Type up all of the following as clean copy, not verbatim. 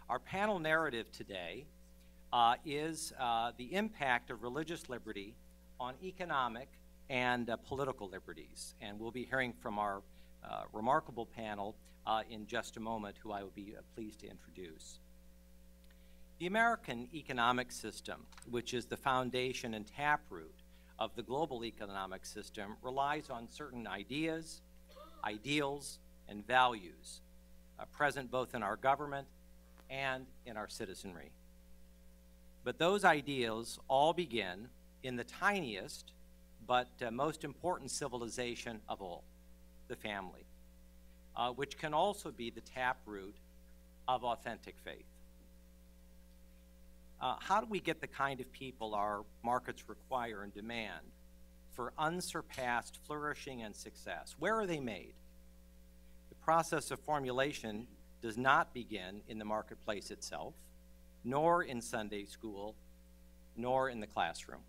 Our panel narrative today is the impact of religious liberty on economic and political liberties. And we'll be hearing from our remarkable panel in just a moment, who I will be pleased to introduce. The American economic system, which is the foundation and taproot of the global economic system, relies on certain ideas, ideals, and values present both in our government and in our citizenry. But those ideals all begin in the tiniest but most important civilization of all, the family, which can also be the taproot of authentic faith. How do we get the kind of people our markets require and demand for unsurpassed flourishing and success? Where are they made? The process of formulation does not begin in the marketplace itself, nor in Sunday school, nor in the classroom.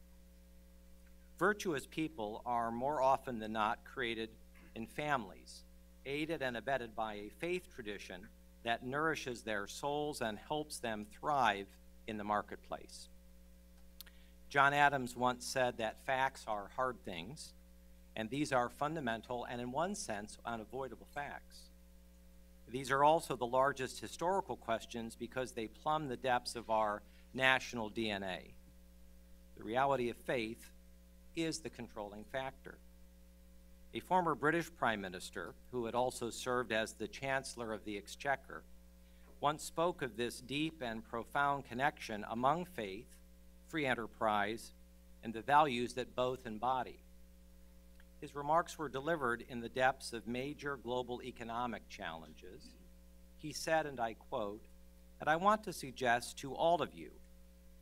Virtuous people are more often than not created in families, aided and abetted by a faith tradition that nourishes their souls and helps them thrive in the marketplace. John Adams once said that facts are hard things, and these are fundamental and, in one sense, unavoidable facts. These are also the largest historical questions because they plumb the depths of our national DNA. The reality of faith is the controlling factor. A former British Prime Minister, who had also served as the Chancellor of the Exchequer, once spoke of this deep and profound connection among faith, free enterprise, and the values that both embody. His remarks were delivered in the depths of major global economic challenges. He said, and I quote, "And I want to suggest to all of you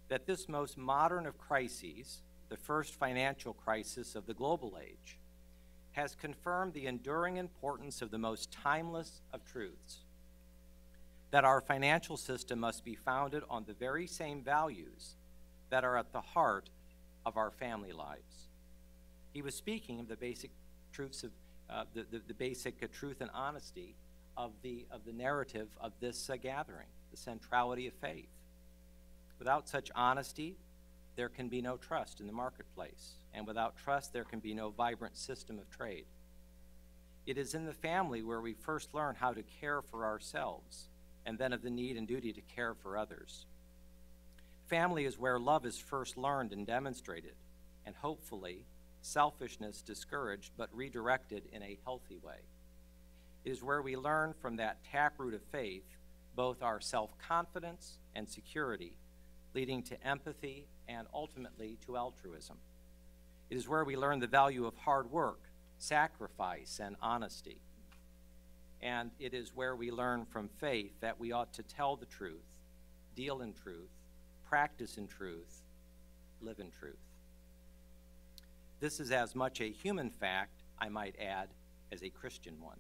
that this most modern of crises, the first financial crisis of the global age, has confirmed the enduring importance of the most timeless of truths, that our financial system must be founded on the very same values that are at the heart of our family lives." He was speaking of the basic truths of the basic truth and honesty of the narrative of this gathering, the centrality of faith. Without such honesty, there can be no trust in the marketplace, and without trust, there can be no vibrant system of trade. It is in the family where we first learn how to care for ourselves, and then of the need and duty to care for others. Family is where love is first learned and demonstrated, and hopefully, selfishness discouraged but redirected in a healthy way. It is where we learn from that taproot of faith both our self-confidence and security, leading to empathy and ultimately to altruism. It is where we learn the value of hard work, sacrifice, and honesty. And it is where we learn from faith that we ought to tell the truth, deal in truth, practice in truth, live in truth. This is as much a human fact, I might add, as a Christian one.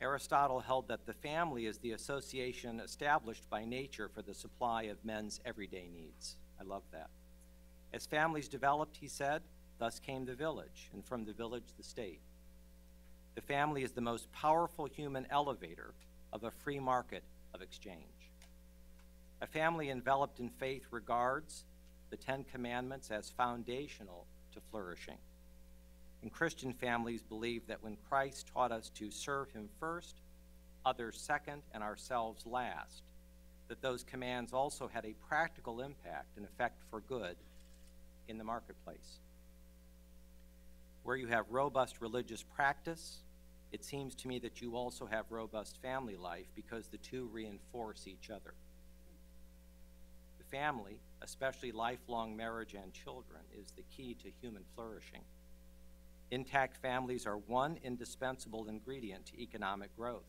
Aristotle held that the family is the association established by nature for the supply of men's everyday needs. I love that. As families developed, he said, thus came the village, and from the village, the state. The family is the most powerful human elevator of a free market of exchange. A family enveloped in faith regards the Ten Commandments as foundational to flourishing. And Christian families believe that when Christ taught us to serve him first, others second, and ourselves last, that those commands also had a practical impact and effect for good in the marketplace. Where you have robust religious practice, it seems to me that you also have robust family life because the two reinforce each other. The family, especially lifelong marriage and children, is the key to human flourishing. Intact families are one indispensable ingredient to economic growth.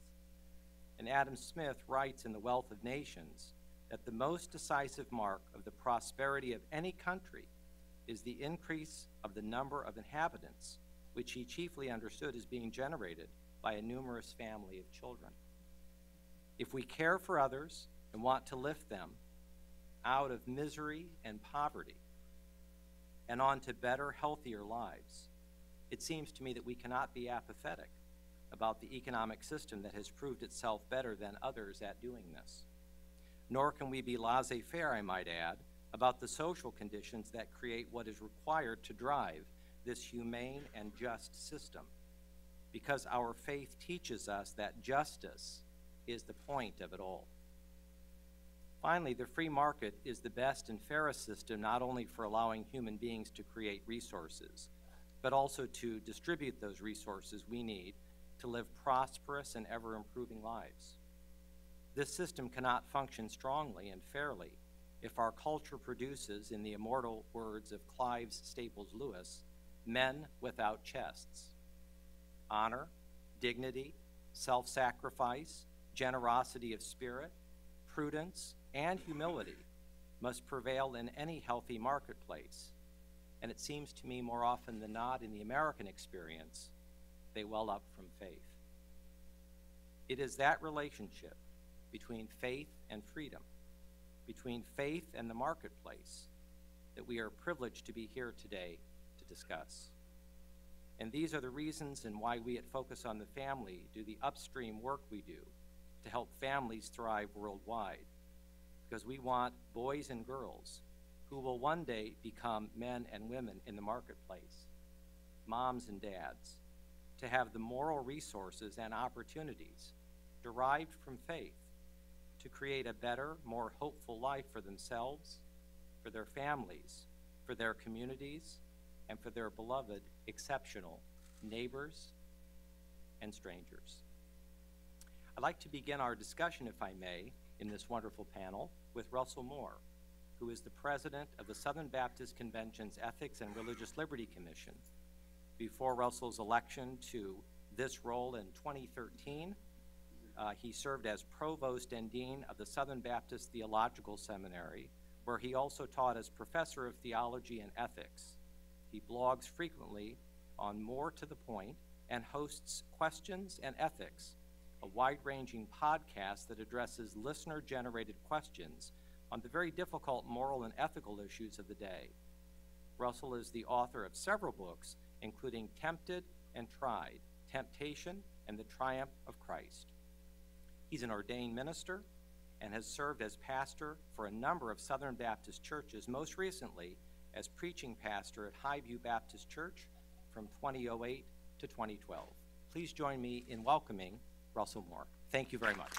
And Adam Smith writes in The Wealth of Nations that the most decisive mark of the prosperity of any country is the increase of the number of inhabitants, which he chiefly understood as being generated by a numerous family of children. If we care for others and want to lift them out of misery and poverty and on to better, healthier lives, it seems to me that we cannot be apathetic about the economic system that has proved itself better than others at doing this. nor can we be laissez-faire, I might add, about the social conditions that create what is required to drive this humane and just system, because our faith teaches us that justice is the point of it all. Finally, the free market is the best and fairest system not only for allowing human beings to create resources, but also to distribute those resources we need to live prosperous and ever-improving lives. This system cannot function strongly and fairly if our culture produces, in the immortal words of Clive Staples Lewis, men without chests. Honor, dignity, self-sacrifice, generosity of spirit, prudence, and humility must prevail in any healthy marketplace. And it seems to me more often than not in the American experience, they well up from faith. It is that relationship between faith and freedom, between faith and the marketplace, that we are privileged to be here today to discuss. And these are the reasons and why we at Focus on the Family do the upstream work we do to help families thrive worldwide, because we want boys and girls who will one day become men and women in the marketplace, moms and dads, to have the moral resources and opportunities derived from faith to create a better, more hopeful life for themselves, for their families, for their communities, and for their beloved, exceptional neighbors and strangers. I'd like to begin our discussion, if I may, in this wonderful panel with Russell Moore, who is the president of the Southern Baptist Convention's Ethics and Religious Liberty Commission. Before Russell's election to this role in 2013, he served as provost and dean of the Southern Baptist Theological Seminary, where he also taught as professor of theology and ethics. He blogs frequently on More to the Point and hosts Questions and Ethics, a wide-ranging podcast that addresses listener-generated questions on the very difficult moral and ethical issues of the day. Russell is the author of several books, including Tempted and Tried, Temptation and the Triumph of Christ. He's an ordained minister and has served as pastor for a number of Southern Baptist churches, most recently as preaching pastor at Highview Baptist Church from 2008 to 2012. Please join me in welcoming Russell Moore. Thank you very much.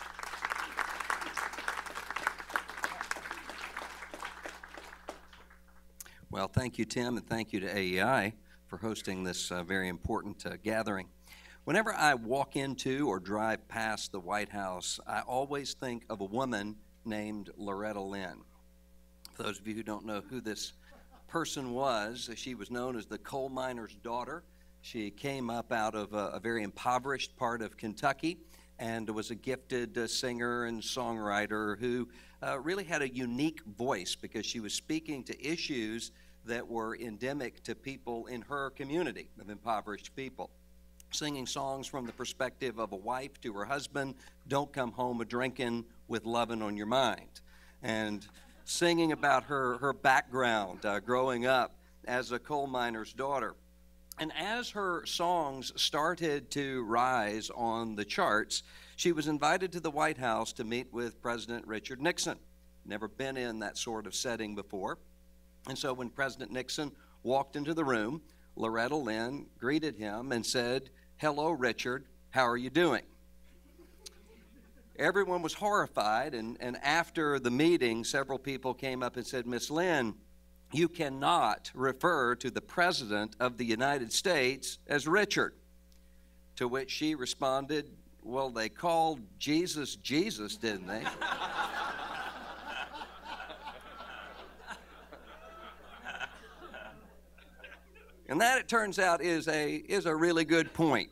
Well, thank you, Tim, and thank you to AEI for hosting this very important gathering. Whenever I walk into or drive past the White House, I always think of a woman named Loretta Lynn. For those of you who don't know who this person was, she was known as the coal miner's daughter. She came up out of a very impoverished part of Kentucky and was a gifted singer and songwriter who really had a unique voice because she was speaking to issues that were endemic to people in her community of impoverished people. Singing songs from the perspective of a wife to her husband, don't come home a-drinking with lovin' on your mind. And singing about her background growing up as a coal miner's daughter. And as her songs started to rise on the charts, she was invited to the White House to meet with President Richard Nixon. Never been in that sort of setting before. And so when President Nixon walked into the room, Loretta Lynn greeted him and said, "Hello, Richard, how are you doing?" Everyone was horrified, and after the meeting, several people came up and said, "Miss Lynn, you cannot refer to the President of the United States as Richard." To which she responded, "Well, they called Jesus Jesus, didn't they?" And that, it turns out, is a really good point,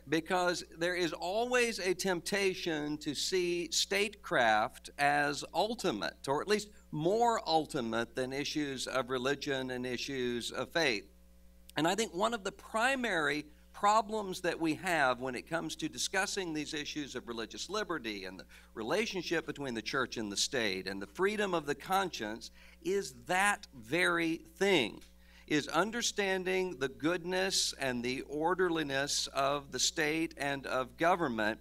because there is always a temptation to see statecraft as ultimate, or at least more ultimate than issues of religion and issues of faith. And I think one of the primary problems that we have when it comes to discussing these issues of religious liberty and the relationship between the church and the state and the freedom of the conscience is that very thing, is understanding the goodness and the orderliness of the state and of government,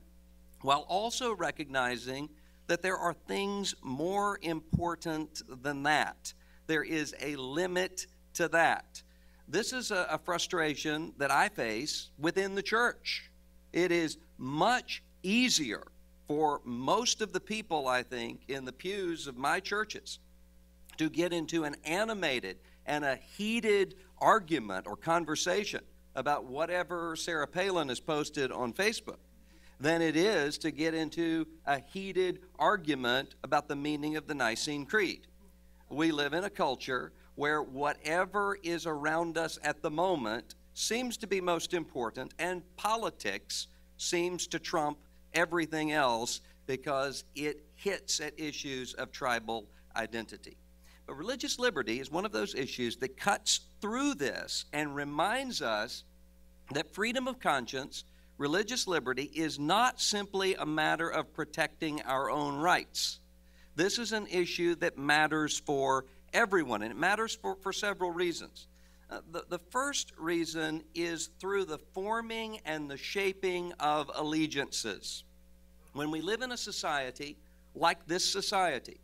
while also recognizing that there are things more important than that. There is a limit to that. This is a frustration that I face within the church. It is much easier for most of the people, I think, in the pews of my churches to get into an animated and a heated argument or conversation about whatever Sarah Palin has posted on Facebook than it is to get into a heated argument about the meaning of the Nicene Creed. We live in a culture where whatever is around us at the moment seems to be most important, and politics seems to trump everything else because it hits at issues of tribal identity. But religious liberty is one of those issues that cuts through this and reminds us that freedom of conscience, religious liberty, is not simply a matter of protecting our own rights. This is an issue that matters for everyone, and it matters for several reasons. The first reason is through the forming and the shaping of allegiances. When we live in a society like this society,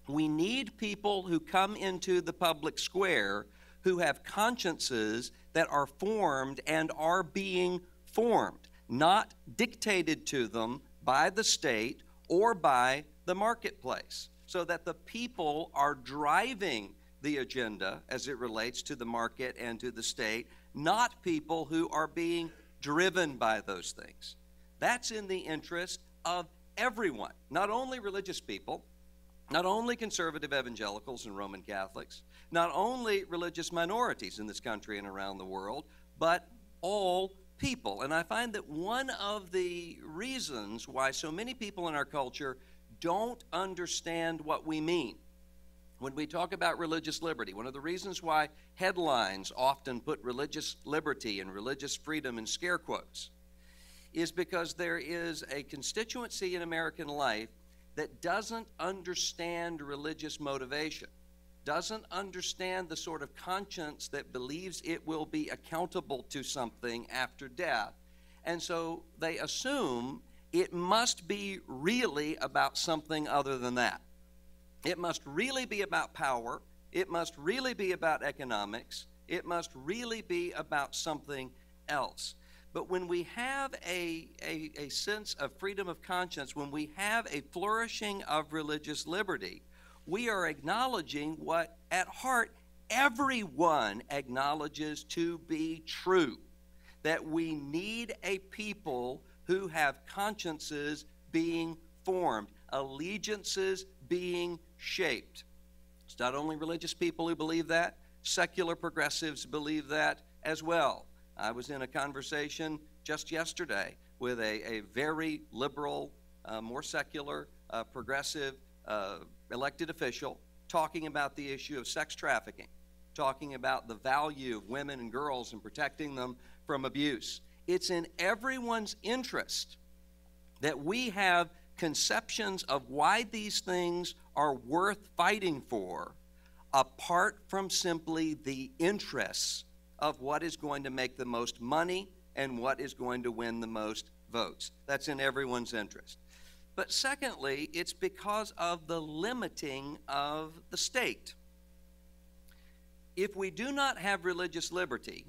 we need people who come into the public square who have consciences that are formed and are being formed, not dictated to them by the state or by the marketplace, so that the people are driving the agenda as it relates to the market and to the state, not people who are being driven by those things. That's in the interest of everyone, not only religious people, not only conservative evangelicals and Roman Catholics, not only religious minorities in this country and around the world, but all people. And I find that one of the reasons why so many people in our culture don't understand what we mean when we talk about religious liberty, one of the reasons why headlines often put religious liberty and religious freedom in scare quotes, is because there is a constituency in American life that doesn't understand religious motivation, doesn't understand the sort of conscience that believes it will be accountable to something after death. And so they assume it must be really about something other than that. It must really be about power. It must really be about economics. It must really be about something else. But when we have a sense of freedom of conscience, when we have a flourishing of religious liberty, we are acknowledging what at heart everyone acknowledges to be true, that we need a people who have consciences being formed, allegiances being shaped. It's not only religious people who believe that, secular progressives believe that as well. I was in a conversation just yesterday with a very liberal, more secular, progressive elected official talking about the issue of sex trafficking, talking about the value of women and girls and protecting them from abuse. It's in everyone's interest that we have conceptions of why these things are worth fighting for, apart from simply the interests of what is going to make the most money and what is going to win the most votes. That's in everyone's interest. But secondly, it's because of the limiting of the state. If we do not have religious liberty,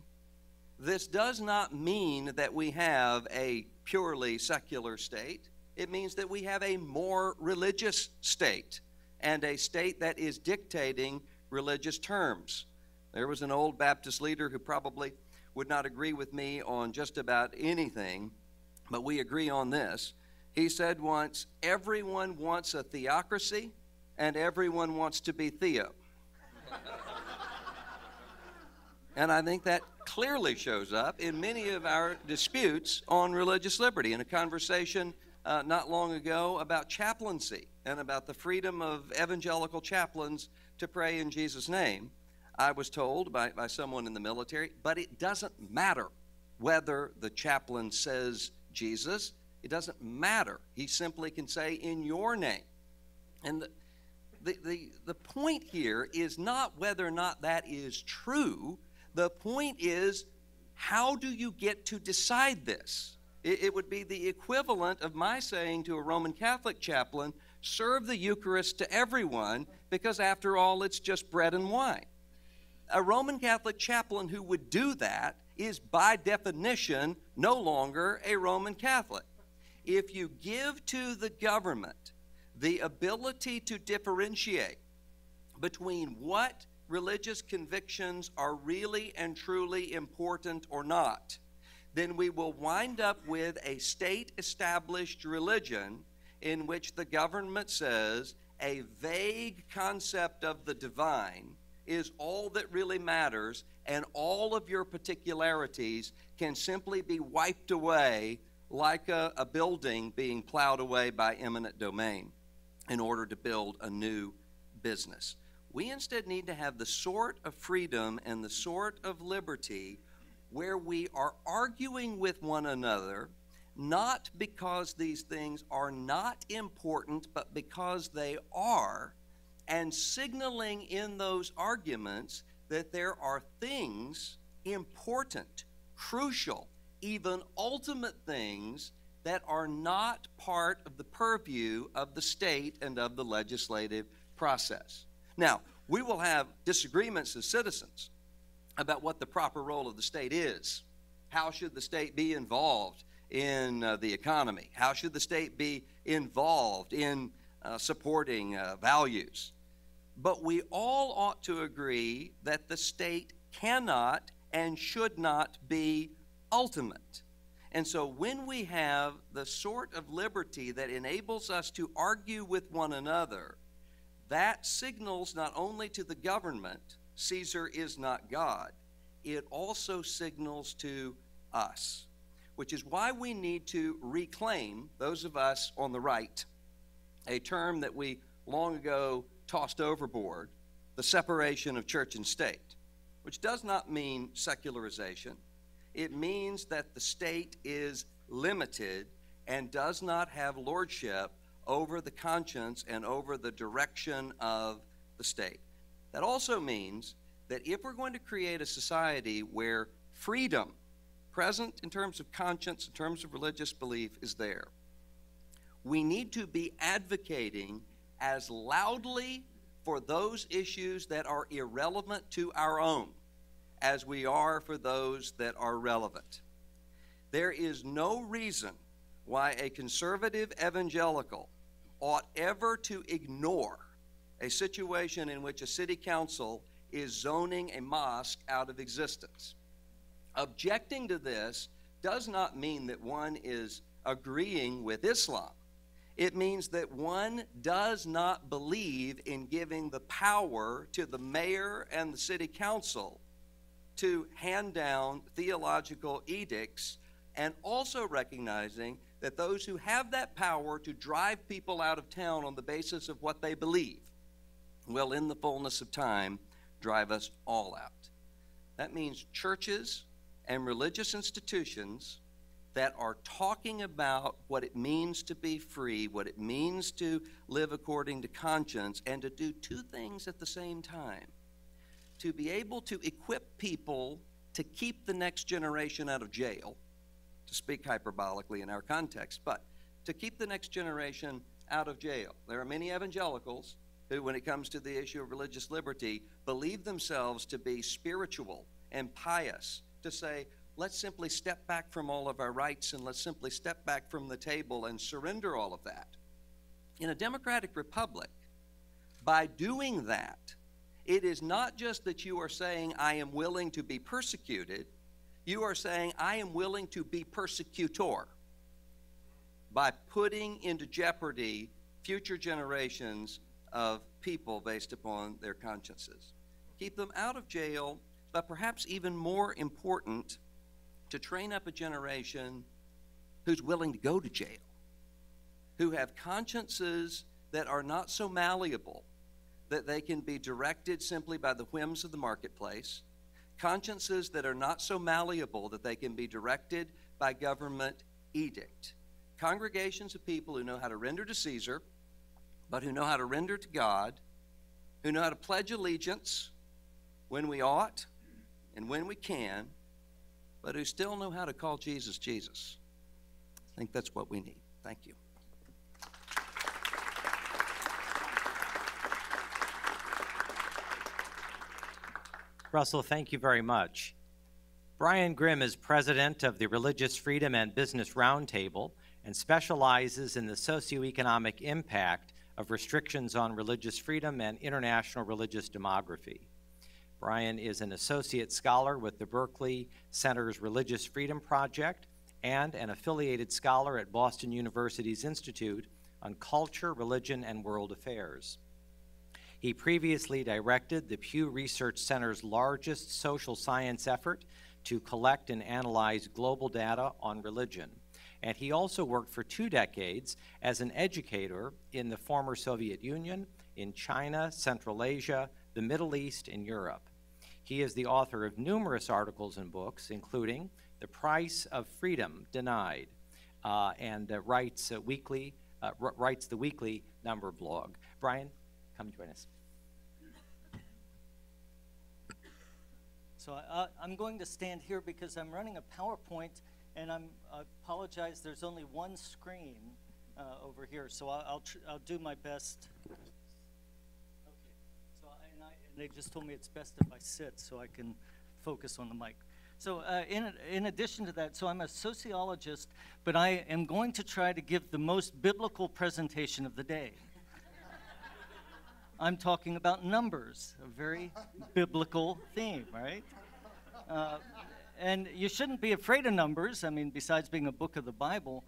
this does not mean that we have a purely secular state. It means that we have a more religious state, and a state that is dictating religious terms. There was an old Baptist leader who probably would not agree with me on just about anything, but we agree on this. He said once, everyone wants a theocracy, and everyone wants to be Theo. And I think that clearly shows up in many of our disputes on religious liberty. In a conversation not long ago about chaplaincy and about the freedom of evangelical chaplains to pray in Jesus' name, I was told by someone in the military, but it doesn't matter whether the chaplain says Jesus. It doesn't matter. He simply can say, in your name. And the point here is not whether or not that is true. The point is, how do you get to decide this? It would be the equivalent of my saying to a Roman Catholic chaplain, serve the Eucharist to everyone, because after all, it's just bread and wine. A Roman Catholic chaplain who would do that is by definition no longer a Roman Catholic. If you give to the government the ability to differentiate between what religious convictions are really and truly important or not, then we will wind up with a state-established religion in which the government says a vague concept of the divine is all that really matters, and all of your particularities can simply be wiped away like a building being plowed away by eminent domain in order to build a new business. We instead need to have the sort of freedom and the sort of liberty where we are arguing with one another, not because these things are not important, but because they are, and signaling in those arguments that there are things important, crucial, even ultimate things that are not part of the purview of the state and of the legislative process. Now, we will have disagreements as citizens about what the proper role of the state is. How should the state be involved in the economy? How should the state be involved in supporting values? But we all ought to agree that the state cannot and should not be ultimate. And so when we have the sort of liberty that enables us to argue with one another, that signals not only to the government, Caesar is not God, it also signals to us, which is why we need to reclaim, those of us on the right, a term that we long ago tossed overboard, the separation of church and state, which does not mean secularization. It means that the state is limited and does not have lordship over the conscience and over the direction of the state. That also means that if we're going to create a society where freedom, present in terms of conscience, in terms of religious belief, is there, we need to be advocating as loudly for those issues that are irrelevant to our own as we are for those that are relevant. There is no reason why a conservative evangelical ought ever to ignore a situation in which a city council is zoning a mosque out of existence. Objecting to this does not mean that one is agreeing with Islam. It means that one does not believe in giving the power to the mayor and the city council to hand down theological edicts, and also recognizing that those who have that power to drive people out of town on the basis of what they believe will, in the fullness of time, drive us all out. That means churches and religious institutions that are talking about what it means to be free, what it means to live according to conscience, and to do two things at the same time. To be able to equip people to keep the next generation out of jail, to speak hyperbolically in our context, but to keep the next generation out of jail. There are many evangelicals who, when it comes to the issue of religious liberty, believe themselves to be spiritual and pious, to say, let's simply step back from all of our rights and let's simply step back from the table and surrender all of that. In a democratic republic, by doing that, it is not just that you are saying, I am willing to be persecuted. You are saying, I am willing to be persecutor by putting into jeopardy future generations of people based upon their consciences. Keep them out of jail, but perhaps even more important, to train up a generation who's willing to go to jail, who have consciences that are not so malleable that they can be directed simply by the whims of the marketplace, consciences that are not so malleable that they can be directed by government edict. Congregations of people who know how to render to Caesar, but who know how to render to God, who know how to pledge allegiance when we ought and when we can, but who still know how to call Jesus, Jesus. I think that's what we need. Thank you. Russell, thank you very much. Brian Grimm is president of the Religious Freedom and Business Roundtable and specializes in the socioeconomic impact of restrictions on religious freedom and international religious demography. Brian is an associate scholar with the Berkley Center's Religious Freedom Project and an affiliated scholar at Boston University's Institute on Culture, Religion, and World Affairs. He previously directed the Pew Research Center's largest social science effort to collect and analyze global data on religion. And he also worked for 2 decades as an educator in the former Soviet Union, in China, Central Asia, the Middle East, and Europe. He is the author of numerous articles and books, including The Price of Freedom Denied, and writes the weekly Number blog. Brian, come join us. So I'm going to stand here because I'm running a PowerPoint, and I apologize, there's only one screen over here, so I'll do my best. Okay, so and they just told me it's best if I sit so I can focus on the mic. So in addition to that, so I'm a sociologist, but I am going to try to give the most biblical presentation of the day. I'm talking about numbers, a very biblical theme, right? And you shouldn't be afraid of numbers. I mean, besides being a book of the Bible,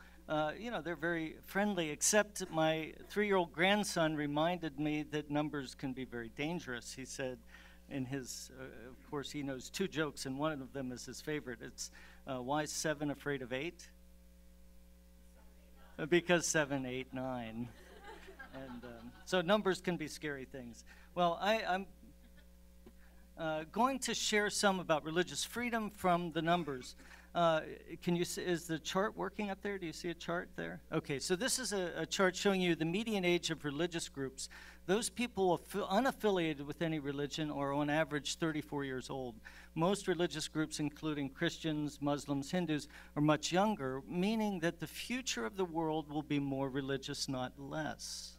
you know, they're very friendly, except my 3-year-old grandson reminded me that numbers can be very dangerous. He said in his, of course, he knows 2 jokes, and one of them is his favorite. It's, why is 7 afraid of 8? Because 7, 8, 9. And so numbers can be scary things. Well, I'm going to share some about religious freedom from the numbers. Can you see, is the chart working up there? Do you see a chart there? Okay, so this is a chart showing you the median age of religious groups. Those people unaffiliated with any religion are on average 34 years old. Most religious groups, including Christians, Muslims, Hindus, are much younger, meaning that the future of the world will be more religious, not less.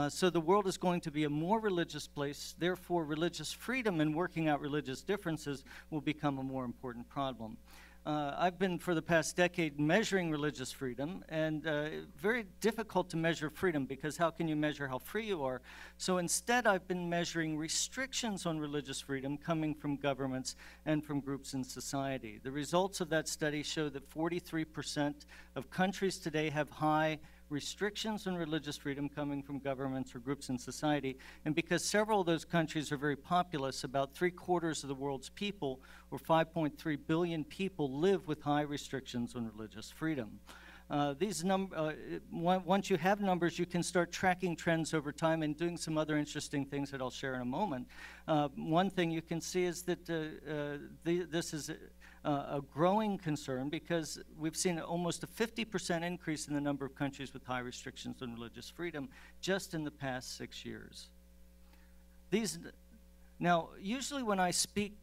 So the world is going to be a more religious place. Therefore, religious freedom and working out religious differences will become a more important problem. I've been, for the past decade, measuring religious freedom, and very difficult to measure freedom because how can you measure how free you are? So instead, I've been measuring restrictions on religious freedom coming from governments and from groups in society. The results of that study show that 43% of countries today have high restrictions on religious freedom coming from governments or groups in society. And because several of those countries are very populous, about 3/4 of the world's people, or 5.3 billion people, live with high restrictions on religious freedom. Once you have numbers, you can start tracking trends over time and doing some other interesting things that I'll share in a moment. One thing you can see is that this is a growing concern because we've seen almost a 50% increase in the number of countries with high restrictions on religious freedom just in the past 6 years. Now, usually when I speak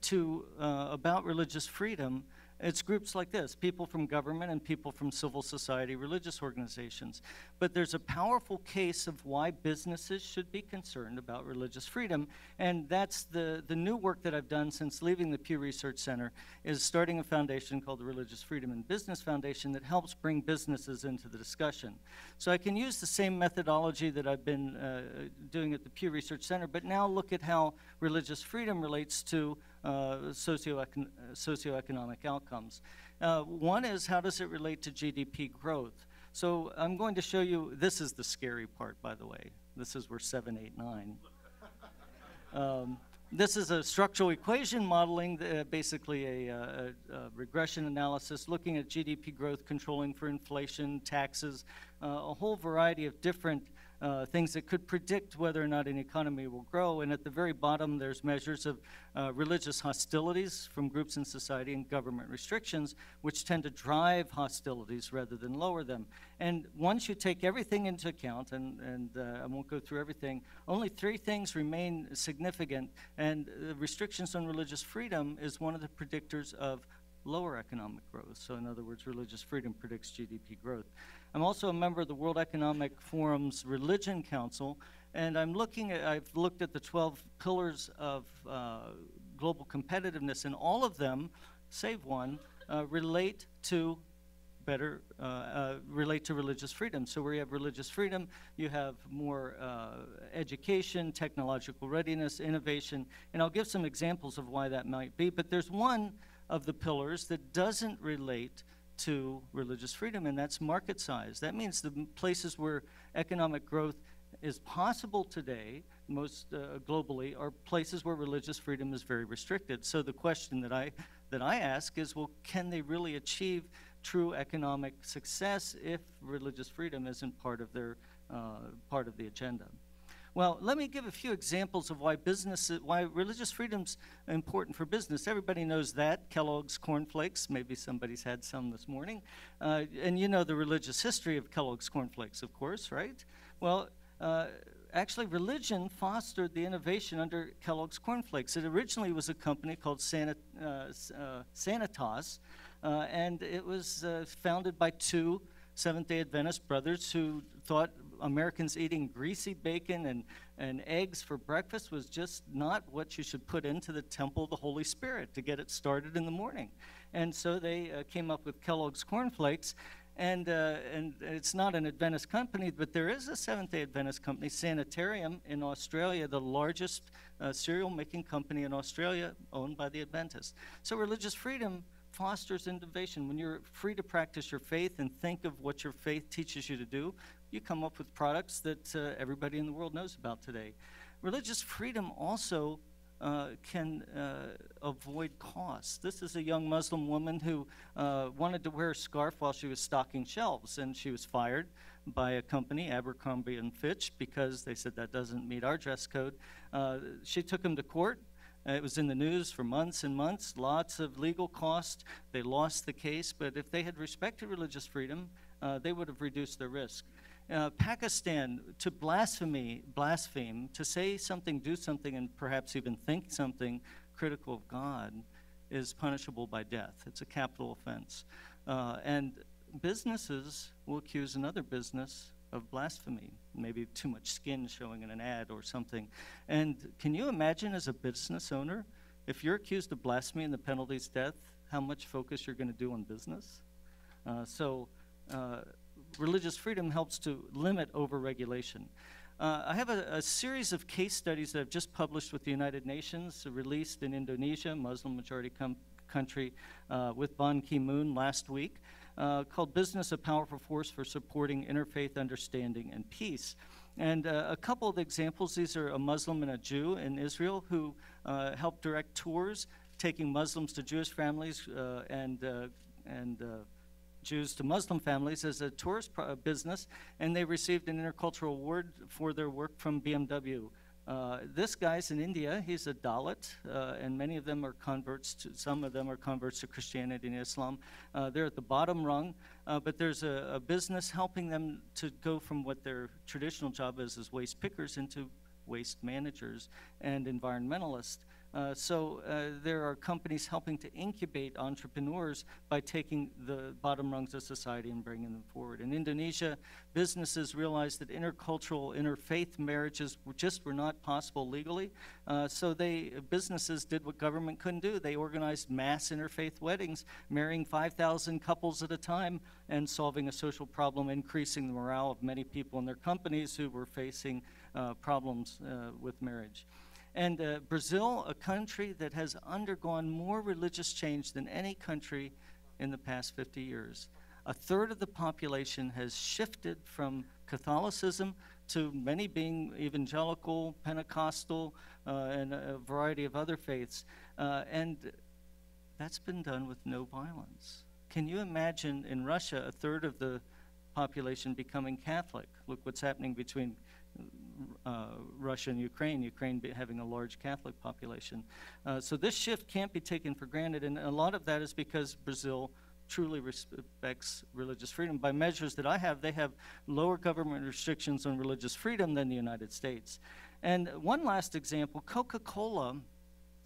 about religious freedom, it's groups like this, people from government and people from civil society, religious organizations. But there's a powerful case of why businesses should be concerned about religious freedom, and that's the new work that I've done since leaving the Pew Research Center, is starting a foundation called the Religious Freedom and Business Foundation that helps bring businesses into the discussion. So I can use the same methodology that I've been doing at the Pew Research Center, but now look at how religious freedom relates to socioeconomic outcomes. One is, how does it relate to GDP growth? So I'm going to show you, this is the scary part, by the way. This is where 7, 8, 9. This is a structural equation modeling, basically a regression analysis, looking at GDP growth, controlling for inflation, taxes, a whole variety of different things that could predict whether or not an economy will grow. And at the very bottom, there's measures of religious hostilities from groups in society and government restrictions, which tend to drive hostilities rather than lower them. And once you take everything into account, and I won't go through everything, only 3 things remain significant, and restrictions on religious freedom is one of the predictors of lower economic growth. So in other words, religious freedom predicts GDP growth. I'm also a member of the World Economic Forum's Religion Council, and I've looked at the 12 pillars of global competitiveness, and all of them, save one, relate to religious freedom. So where you have religious freedom, you have more education, technological readiness, innovation, and I'll give some examples of why that might be, but there's one of the pillars that doesn't relate to religious freedom, and that's market size. That means the places where economic growth is possible today, most globally, are places where religious freedom is very restricted. So the question that I ask is, well, can they really achieve true economic success if religious freedom isn't part of their part of the agenda? Well, let me give a few examples of why religious freedom's important for business. Everybody knows that, Kellogg's cornflakes. Maybe somebody's had some this morning. And you know the religious history of Kellogg's cornflakes, of course, right? Well, actually, religion fostered the innovation under Kellogg's cornflakes. It originally was a company called Sanitas, and it was founded by two Seventh-day Adventist brothers who thought Americans eating greasy bacon and eggs for breakfast was just not what you should put into the temple of the Holy Spirit to get it started in the morning. And so they came up with Kellogg's cornflakes. And it's not an Adventist company, but there is a Seventh-day Adventist company, Sanitarium, in Australia, the largest cereal-making company in Australia, owned by the Adventists. So religious freedom fosters innovation. When you're free to practice your faith and think of what your faith teaches you to do, you come up with products that everybody in the world knows about today. Religious freedom also can avoid costs. This is a young Muslim woman who wanted to wear a scarf while she was stocking shelves, and she was fired by a company, Abercrombie & Fitch, because they said that doesn't meet our dress code. She took him to court. It was in the news for months and months, lots of legal costs. They lost the case, but if they had respected religious freedom, they would have reduced their risk. Pakistan, to blaspheme, to say something, do something, and perhaps even think something critical of God is punishable by death. It's a capital offense. And businesses will accuse another business of blasphemy, maybe too much skin showing in an ad or something. And can you imagine as a business owner, if you're accused of blasphemy and the penalty is death, how much focus you're going to do on business? Religious freedom helps to limit overregulation. I have a series of case studies that I've just published with the United Nations, released in Indonesia, Muslim-majority country, with Ban Ki-moon last week, called Business, a Powerful Force for Supporting Interfaith Understanding and Peace. And a couple of examples, these are a Muslim and a Jew in Israel who helped direct tours, taking Muslims to Jewish families and Jews to Muslim families as a tourist business, and they received an intercultural award for their work from BMW. This guy's in India. He's a Dalit, and many of them are converts. Some of them are converts to Christianity and Islam. They're at the bottom rung, but there's a business helping them to go from what their traditional job is as waste pickers into waste managers and environmentalists. There are companies helping to incubate entrepreneurs by taking the bottom rungs of society and bringing them forward. In Indonesia, businesses realized that intercultural, interfaith marriages were not possible legally. Businesses did what government couldn't do. They organized mass interfaith weddings, marrying 5,000 couples at a time and solving a social problem, increasing the morale of many people in their companies who were facing problems with marriage. And Brazil, a country that has undergone more religious change than any country in the past 50 years. A third of the population has shifted from Catholicism to many being evangelical, Pentecostal, and a variety of other faiths. And that's been done with no violence. Can you imagine in Russia, a third of the population becoming Catholic? Look what's happening between Russia and Ukraine having a large Catholic population. So this shift can't be taken for granted, and a lot of that is because Brazil truly respects religious freedom. By measures that I have, they have lower government restrictions on religious freedom than the United States. And one last example, Coca-Cola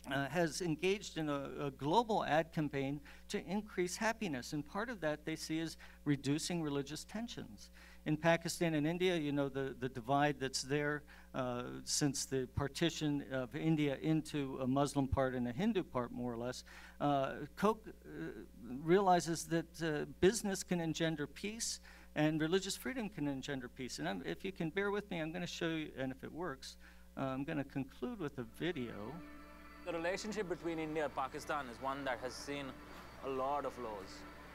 has engaged in a global ad campaign to increase happiness, and part of that they see as reducing religious tensions. In Pakistan and India, you know, the divide that's there since the partition of India into a Muslim part and a Hindu part, more or less. Koch realizes that business can engender peace and religious freedom can engender peace. And if you can bear with me, I'm going to show you, and if it works, I'm going to conclude with a video. The relationship between India and Pakistan is one that has seen a lot of lows.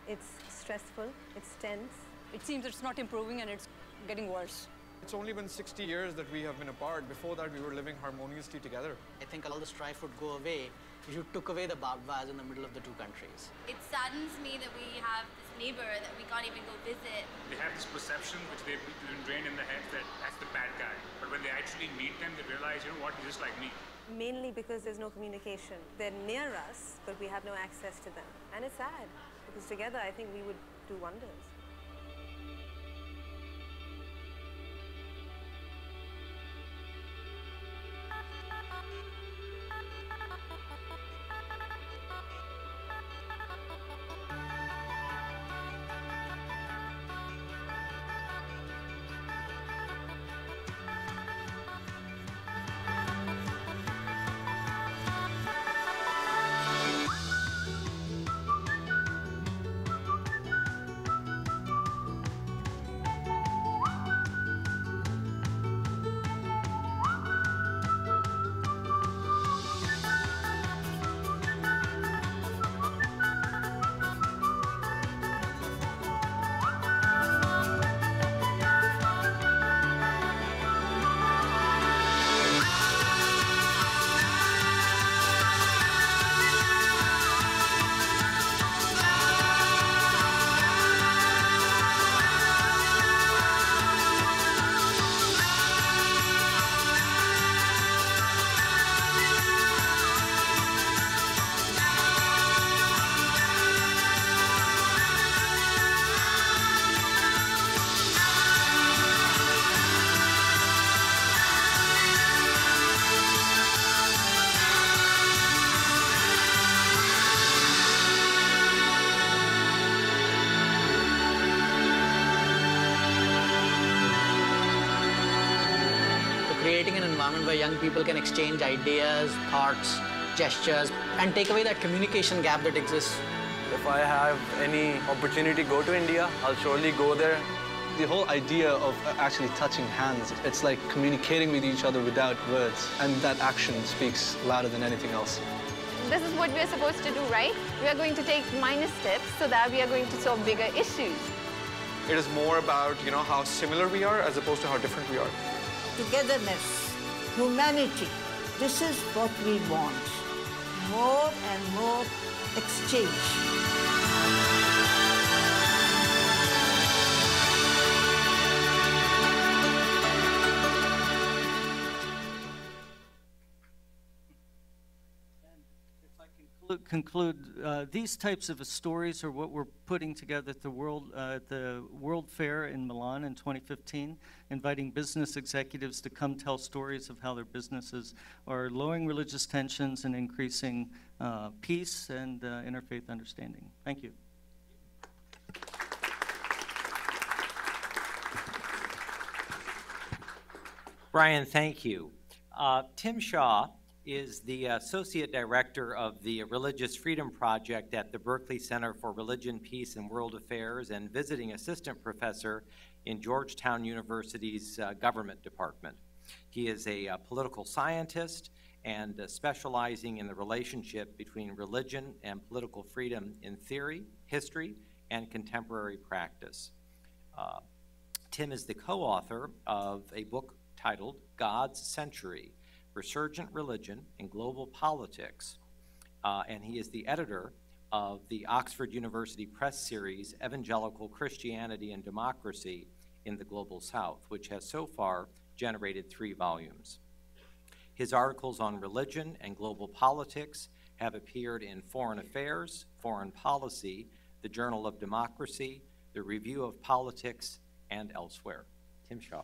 It's stressful, it's tense. It seems it's not improving and it's getting worse. It's only been 60 years that we have been apart. Before that, we were living harmoniously together. I think all the strife would go away if you took away the barbed wires in the middle of the two countries. It saddens me that we have this neighbor that we can't even go visit. They have this perception which they've been ingrained in their head that that's the bad guy. But when they actually meet them, they realize, you know what, he's just like me. Mainly because there's no communication. They're near us, but we have no access to them. And it's sad, because together I think we would do wonders. Creating an environment where young people can exchange ideas, thoughts, gestures, and take away that communication gap that exists. If I have any opportunity to go to India, I'll surely go there. The whole idea of actually touching hands, it's like communicating with each other without words, and that action speaks louder than anything else. This is what we are supposed to do, right? We are going to take minor steps so that we are going to solve bigger issues. It is more about, how similar we are as opposed to how different we are. Togetherness, humanity, this is what we want. More and more exchange. Conclude, these types of stories are what we're putting together at the World Fair in Milan in 2015, inviting business executives to come tell stories of how their businesses are lowering religious tensions and increasing peace and interfaith understanding. Thank you. Brian, thank you. Tim Shah is the Associate Director of the Religious Freedom Project at the Berkley Center for Religion, Peace, and World Affairs and Visiting Assistant Professor in Georgetown University's Government Department. He is a political scientist and specializing in the relationship between religion and political freedom in theory, history, and contemporary practice. Tim is the co-author of a book titled God's Century: Resurgent Religion and Global Politics, and he is the editor of the Oxford University Press series, Evangelical Christianity and Democracy in the Global South, which has so far generated 3 volumes. His articles on religion and global politics have appeared in Foreign Affairs, Foreign Policy, the Journal of Democracy, the Review of Politics, and elsewhere. Tim Shah.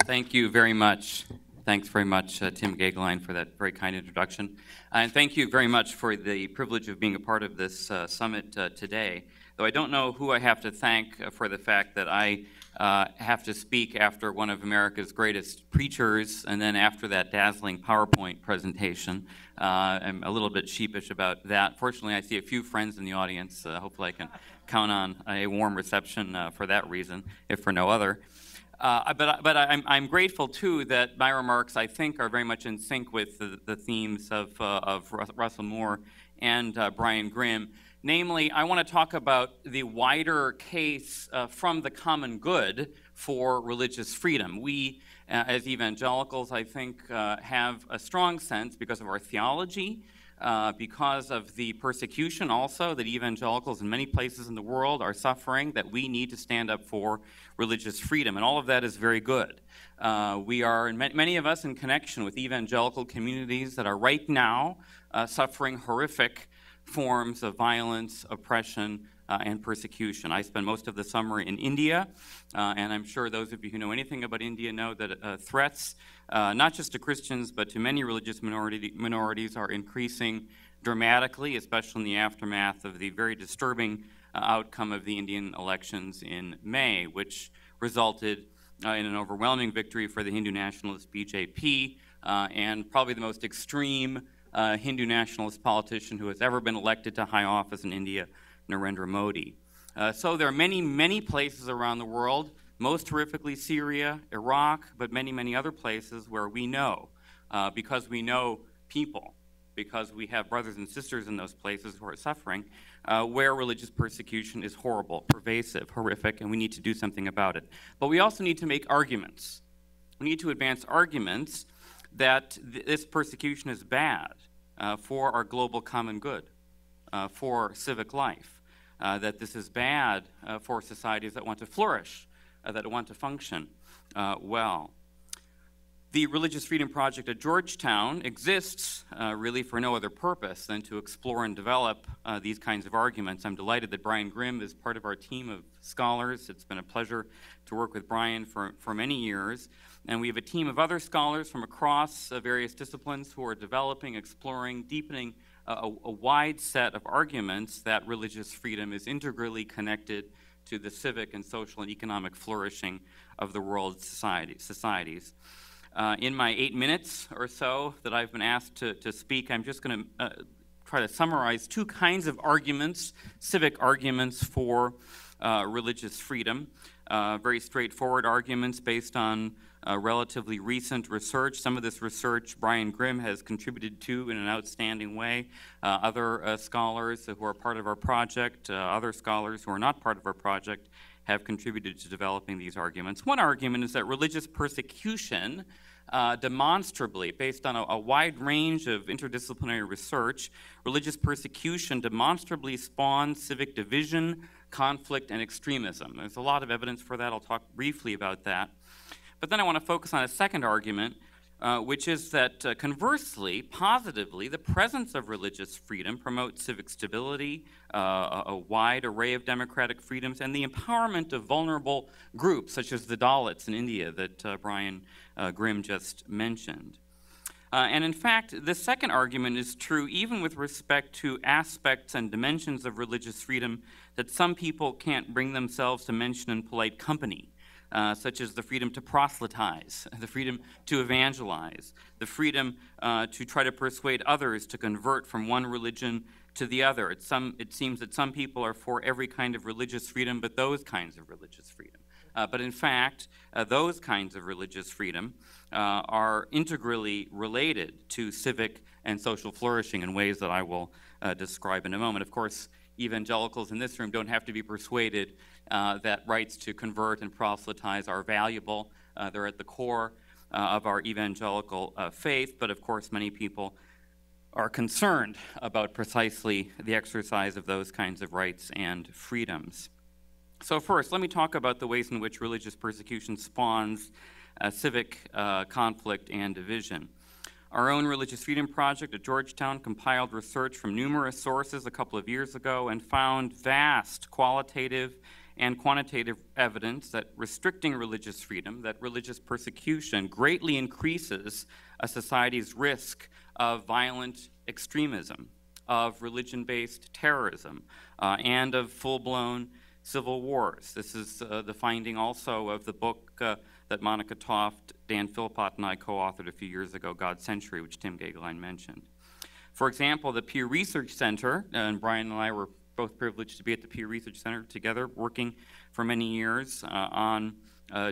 Thank you very much. Thanks very much, Tim Goeglein, for that very kind introduction. And thank you very much for the privilege of being a part of this summit today. Though I don't know who I have to thank for the fact that I have to speak after one of America's greatest preachers, and then after that dazzling PowerPoint presentation. I'm a little bit sheepish about that. Fortunately, I see a few friends in the audience. Hopefully I can count on a warm reception for that reason, if for no other. But I'm grateful, too, that my remarks, I think, are very much in sync with the themes of Russell Moore and Brian Grimm. Namely, I want to talk about the wider case from the common good for religious freedom. We, as evangelicals, I think, have a strong sense, because of our theology, because of the persecution also that evangelicals in many places in the world are suffering, that we need to stand up for religious freedom. And all of that is very good. We are, many of us, in connection with evangelical communities that are right now suffering horrific forms of violence, oppression, and persecution. I spent most of the summer in India, and I'm sure those of you who know anything about India know that threats, not just to Christians, but to many religious minorities are increasing dramatically, especially in the aftermath of the very disturbing outcome of the Indian elections in May, which resulted in an overwhelming victory for the Hindu nationalist BJP, and probably the most extreme Hindu nationalist politician who has ever been elected to high office in India, Narendra Modi. So there are many, many places around the world, most horrifically Syria, Iraq, but many, many other places where we know, because we know people, because we have brothers and sisters in those places who are suffering, where religious persecution is horrible, pervasive, horrific, and we need to do something about it. But we also need to make arguments. We need to advance arguments that this persecution is bad for our global common good, for civic life, that this is bad for societies that want to flourish, that want to function well. The Religious Freedom Project at Georgetown exists really for no other purpose than to explore and develop these kinds of arguments. I'm delighted that Brian Grimm is part of our team of scholars. It's been a pleasure to work with Brian for many years. And we have a team of other scholars from across various disciplines who are developing, exploring, deepening a wide set of arguments that religious freedom is integrally connected to the civic and social and economic flourishing of the world's societies. In my 8 minutes or so that I've been asked to speak, I'm just going to try to summarize two kinds of arguments, civic arguments for religious freedom. Very straightforward arguments based on relatively recent research. Some of this research Brian Grimm has contributed to in an outstanding way. Other scholars who are part of our project, other scholars who are not part of our project, have contributed to developing these arguments. One argument is that religious persecution demonstrably, based on a wide range of interdisciplinary research, religious persecution demonstrably spawns civic division, conflict, and extremism. There's a lot of evidence for that. I'll talk briefly about that. But then I want to focus on a second argument, which is that conversely, positively, the presence of religious freedom promotes civic stability, a wide array of democratic freedoms, and the empowerment of vulnerable groups, such as the Dalits in India that Brian Grimm just mentioned. And in fact, the second argument is true even with respect to aspects and dimensions of religious freedom that some people can't bring themselves to mention in polite company. Such as the freedom to proselytize, the freedom to evangelize, the freedom to try to persuade others to convert from one religion to the other. It seems that some people are for every kind of religious freedom, but those kinds of religious freedom. But in fact, those kinds of religious freedom are integrally related to civic and social flourishing in ways that I will describe in a moment. Of course, evangelicals in this room don't have to be persuaded that rights to convert and proselytize are valuable. They're at the core of our evangelical faith, but of course many people are concerned about precisely the exercise of those kinds of rights and freedoms. So first, let me talk about the ways in which religious persecution spawns civic conflict and division. Our own Religious Freedom Project at Georgetown compiled research from numerous sources a couple of years ago and found vast qualitative and quantitative evidence that restricting religious freedom, that religious persecution greatly increases a society's risk of violent extremism, of religion-based terrorism, and of full-blown civil wars. This is the finding also of the book that Monica Toft, Dan Philpott, and I co-authored a few years ago, God's Century, which Tim Goeglein mentioned. For example, the Pew Research Center, and Brian and I were both privileged to be at the Pew Research Center together, working for many years on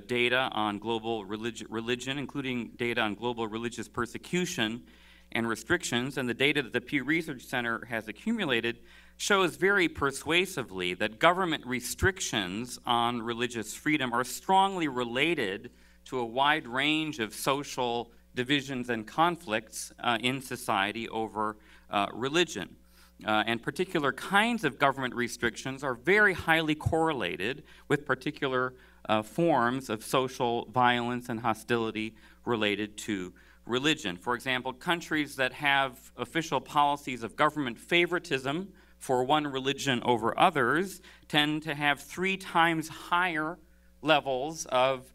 data on global religion, including data on global religious persecution and restrictions. And the data that the Pew Research Center has accumulated shows very persuasively that government restrictions on religious freedom are strongly related to a wide range of social divisions and conflicts in society over religion. And particular kinds of government restrictions are very highly correlated with particular forms of social violence and hostility related to religion. For example, countries that have official policies of government favoritism for one religion over others tend to have 3 times higher levels of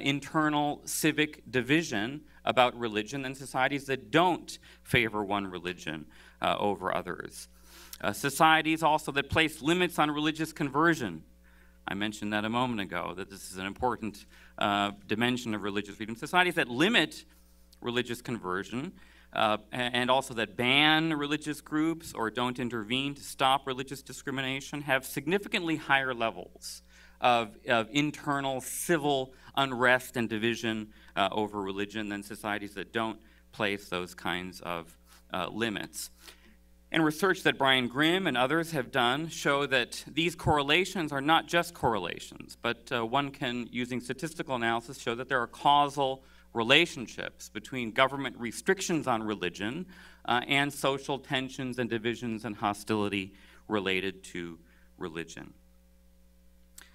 internal civic division about religion than societies that don't favor one religion over others. Societies also that place limits on religious conversion. I mentioned that a moment ago, that this is an important dimension of religious freedom. Societies that limit religious conversion and also that ban religious groups or don't intervene to stop religious discrimination have significantly higher levels of internal civil unrest and division over religion than societies that don't place those kinds of limits. And research that Brian Grimm and others have done show that these correlations are not just correlations, but one can, using statistical analysis, show that there are causal relationships between government restrictions on religion and social tensions and divisions and hostility related to religion.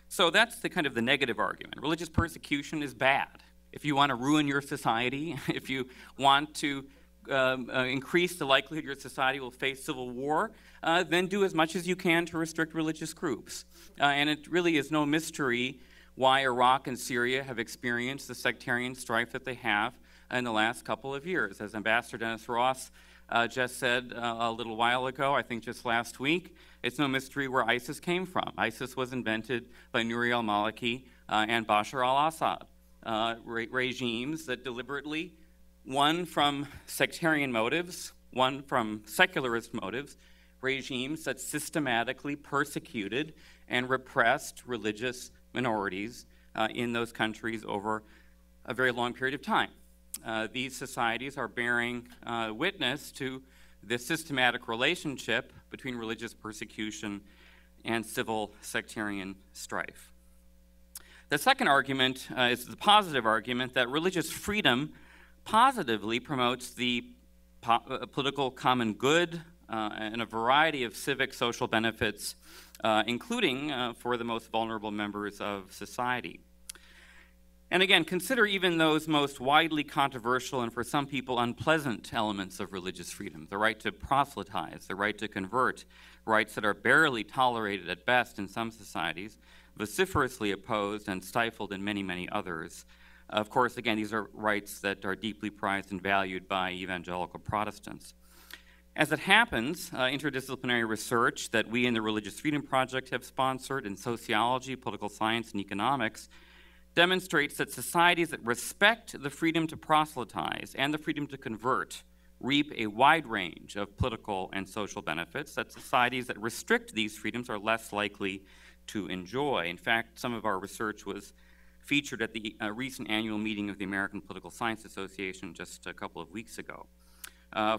So that's the kind of the negative argument. Religious persecution is bad. If you want to ruin your society, if you want to increase the likelihood your society will face civil war, then do as much as you can to restrict religious groups. And it really is no mystery why Iraq and Syria have experienced the sectarian strife that they have in the last couple of years. As Ambassador Dennis Ross just said a little while ago, I think just last week, it's no mystery where ISIS came from. ISIS was invented by Nouri al-Maliki and Bashar al-Assad, regimes that deliberately, one from sectarian motives, one from secularist motives, regimes that systematically persecuted and repressed religious minorities in those countries over a very long period of time. These societies are bearing witness to this systematic relationship between religious persecution and civil sectarian strife. The second argument is the positive argument that religious freedom positively promotes the political common good and a variety of civic social benefits, including for the most vulnerable members of society. And again, consider even those most widely controversial and for some people unpleasant elements of religious freedom: the right to proselytize, the right to convert, rights that are barely tolerated at best in some societies, vociferously opposed and stifled in many, many others. Of course, again, these are rights that are deeply prized and valued by evangelical Protestants. As it happens, interdisciplinary research that we in the Religious Freedom Project have sponsored in sociology, political science, and economics demonstrates that societies that respect the freedom to proselytize and the freedom to convert reap a wide range of political and social benefits that societies that restrict these freedoms are less likely to enjoy. In fact, some of our research was featured at the recent annual meeting of the American Political Science Association just a couple of weeks ago.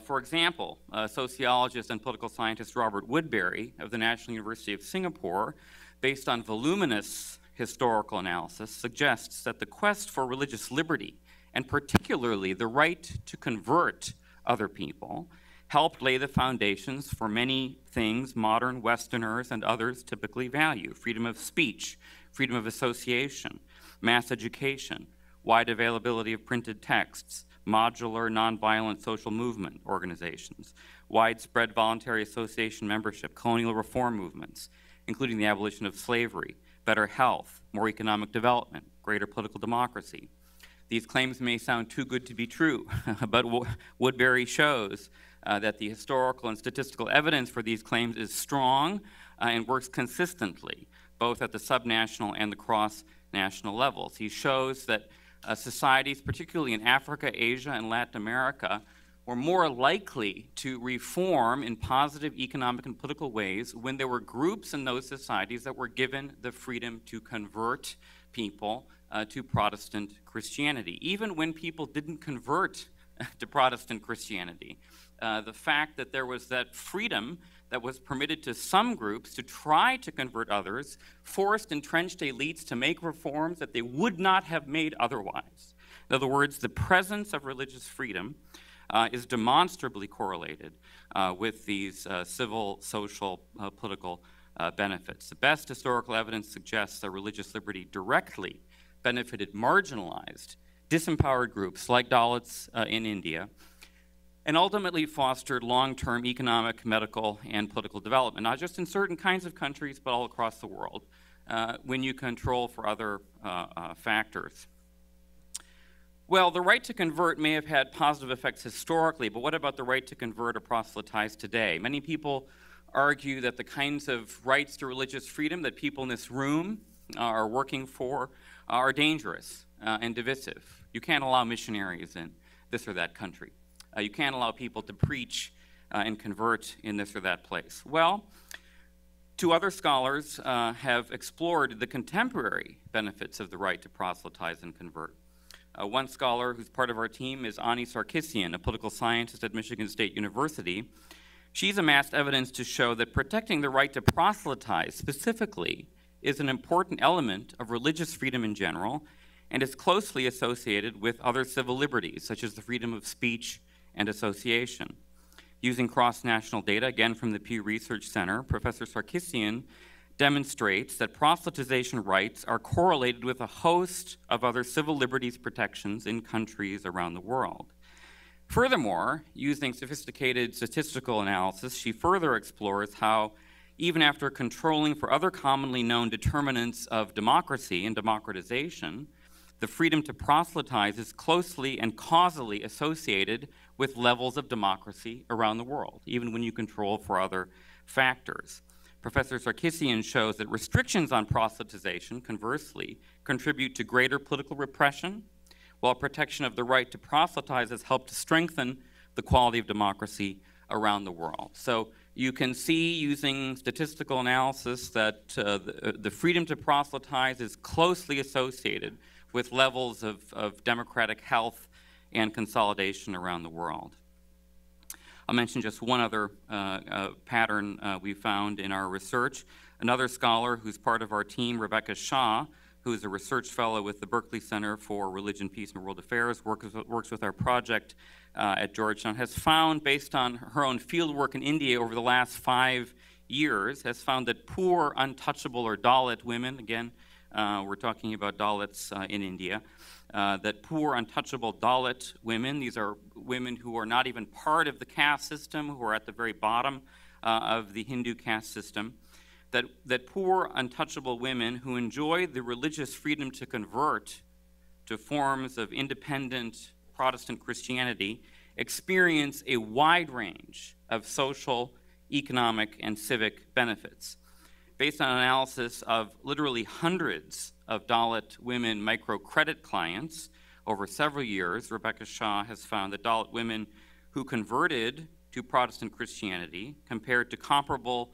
For example, sociologist and political scientist Robert Woodbury of the National University of Singapore, based on voluminous historical analysis, suggests that the quest for religious liberty, and particularly the right to convert other people, helped lay the foundations for many things modern Westerners and others typically value: freedom of speech, freedom of association, mass education, wide availability of printed texts, modular nonviolent social movement organizations, widespread voluntary association membership, colonial reform movements, including the abolition of slavery, better health, more economic development, greater political democracy. These claims may sound too good to be true, but Woodbury shows that the historical and statistical evidence for these claims is strong and works consistently, both at the subnational and the cross-national levels. He shows that societies, particularly in Africa, Asia, and Latin America, were more likely to reform in positive economic and political ways when there were groups in those societies that were given the freedom to convert people to Protestant Christianity. Even when people didn't convert to Protestant Christianity, the fact that there was that freedom that was permitted to some groups to try to convert others forced entrenched elites to make reforms that they would not have made otherwise. In other words, the presence of religious freedom is demonstrably correlated with these civil, social, political benefits. The best historical evidence suggests that religious liberty directly benefited marginalized, disempowered groups like Dalits in India, and ultimately fostered long-term economic, medical, and political development, not just in certain kinds of countries, but all across the world, when you control for other factors. Well, the right to convert may have had positive effects historically, but what about the right to convert or proselytize today? Many people argue that the kinds of rights to religious freedom that people in this room are working for are dangerous and divisive. You can't allow missionaries in this or that country. You can't allow people to preach and convert in this or that place. Well, two other scholars have explored the contemporary benefits of the right to proselytize and convert. One scholar who's part of our team is Ani Sarkisian, a political scientist at Michigan State University. She's amassed evidence to show that protecting the right to proselytize specifically is an important element of religious freedom in general and is closely associated with other civil liberties, such as the freedom of speech and association. Using cross-national data, again from the Pew Research Center, Professor Sarkisian demonstrates that proselytization rights are correlated with a host of other civil liberties protections in countries around the world. Furthermore, using sophisticated statistical analysis, she further explores how, even after controlling for other commonly known determinants of democracy and democratization, the freedom to proselytize is closely and causally associated with levels of democracy around the world, even when you control for other factors. Professor Sarkisian shows that restrictions on proselytization, conversely, contribute to greater political repression, while protection of the right to proselytize has helped to strengthen the quality of democracy around the world. So you can see, using statistical analysis, that the freedom to proselytize is closely associated with levels of democratic health and consolidation around the world. I'll mention just one other pattern we found in our research. Another scholar who's part of our team, Rebecca Shah, who is a research fellow with the Berkley Center for Religion, Peace, and World Affairs, works with our project at Georgetown, has found, based on her own field work in India over the last 5 years, has found that poor, untouchable, or Dalit women, again, we're talking about Dalits in India, that poor, untouchable Dalit women, these are women who are not even part of the caste system, who are at the very bottom of the Hindu caste system, that poor, untouchable women who enjoy the religious freedom to convert to forms of independent Protestant Christianity experience a wide range of social, economic, and civic benefits. Based on analysis of literally hundreds of Dalit women microcredit clients over several years, Rebecca Shah has found that Dalit women who converted to Protestant Christianity, compared to comparable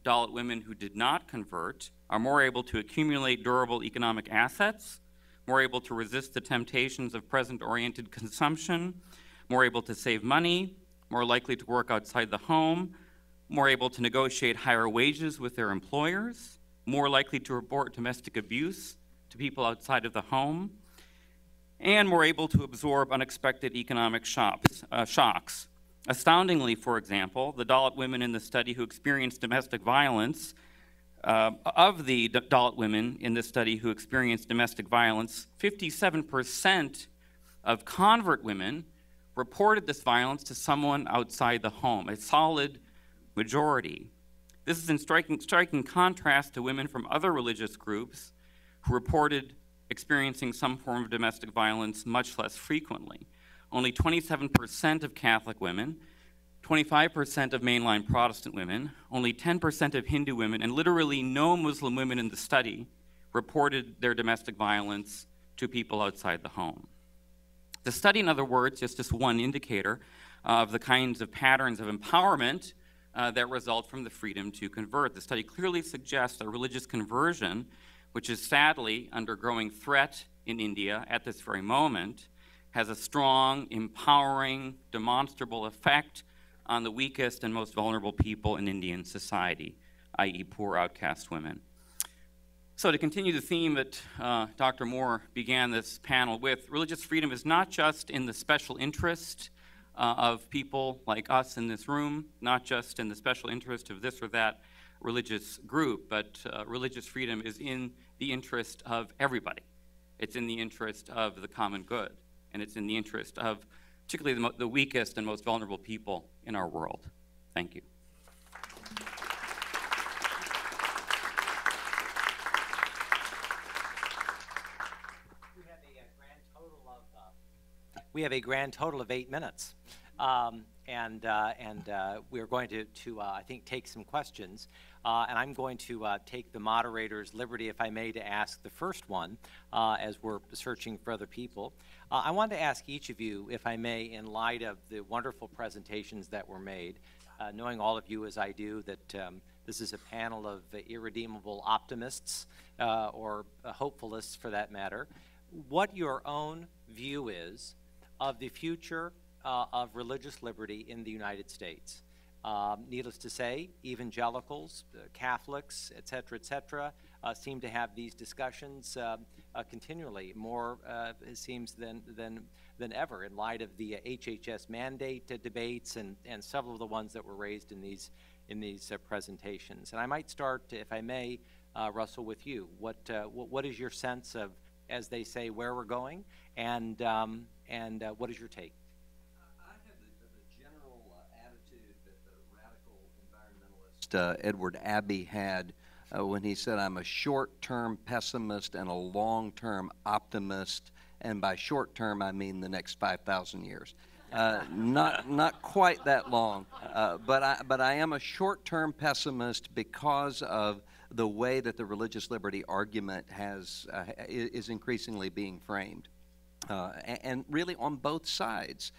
Dalit women who did not convert, are more able to accumulate durable economic assets, more able to resist the temptations of present-oriented consumption, more able to save money, more likely to work outside the home, more able to negotiate higher wages with their employers, more likely to report domestic abuse to people outside of the home, and more able to absorb unexpected economic shocks. Astoundingly, for example, the Dalit women in the study who experienced domestic violence, of the Dalit women in this study who experienced domestic violence, 57% of convert women reported this violence to someone outside the home, a solid majority. This is in striking contrast to women from other religious groups who reported experiencing some form of domestic violence much less frequently. Only 27% of Catholic women, 25% of mainline Protestant women, only 10% of Hindu women, and literally no Muslim women in the study reported their domestic violence to people outside the home. The study, in other words, is just one indicator of the kinds of patterns of empowerment that result from the freedom to convert. The study clearly suggests that religious conversion, which is sadly under growing threat in India at this very moment, has a strong, empowering, demonstrable effect on the weakest and most vulnerable people in Indian society, i.e. poor outcast women. So to continue the theme that Dr. Moore began this panel with, religious freedom is not just in the special interest of people like us in this room, not just in the special interest of this or that religious group, but religious freedom is in the interest of everybody. It's in the interest of the common good, and it's in the interest of particularly the weakest and most vulnerable people in our world. Thank you. We have a grand total of 8 minutes. We're going to I think, take some questions. And I'm going to take the moderator's liberty, if I may, to ask the first one as we're searching for other people. I wanted to ask each of you, if I may, in light of the wonderful presentations that were made, knowing all of you as I do, that this is a panel of irredeemable optimists or hopefulists for that matter, what your own view is of the future of religious liberty in the United States. Needless to say, evangelicals, Catholics, et cetera, seem to have these discussions continually, more it seems than ever, in light of the HHS mandate debates and several of the ones that were raised in these presentations. And I might start, if I may, Russell, with you. What is your sense of, as they say, where we're going, and what is your take? I have the general attitude that the radical environmentalist Edward Abbey had when he said, "I'm a short-term pessimist and a long-term optimist, and by short-term I mean the next 5,000 years." Not quite that long, but I am a short-term pessimist because of the way that the religious liberty argument is increasingly being framed. And really on both sides,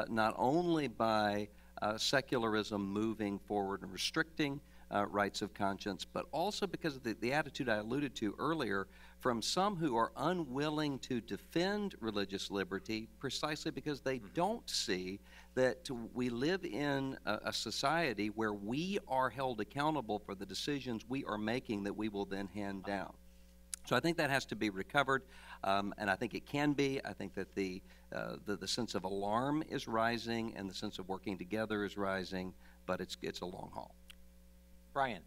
not only by secularism moving forward and restricting rights of conscience, but also because of the attitude I alluded to earlier from some who are unwilling to defend religious liberty precisely because they don't see that we live in a society where we are held accountable for the decisions we are making that we will then hand down. So I think that has to be recovered, and I think it can be. I think that the sense of alarm is rising and the sense of working together is rising, but it's a long haul. Brian.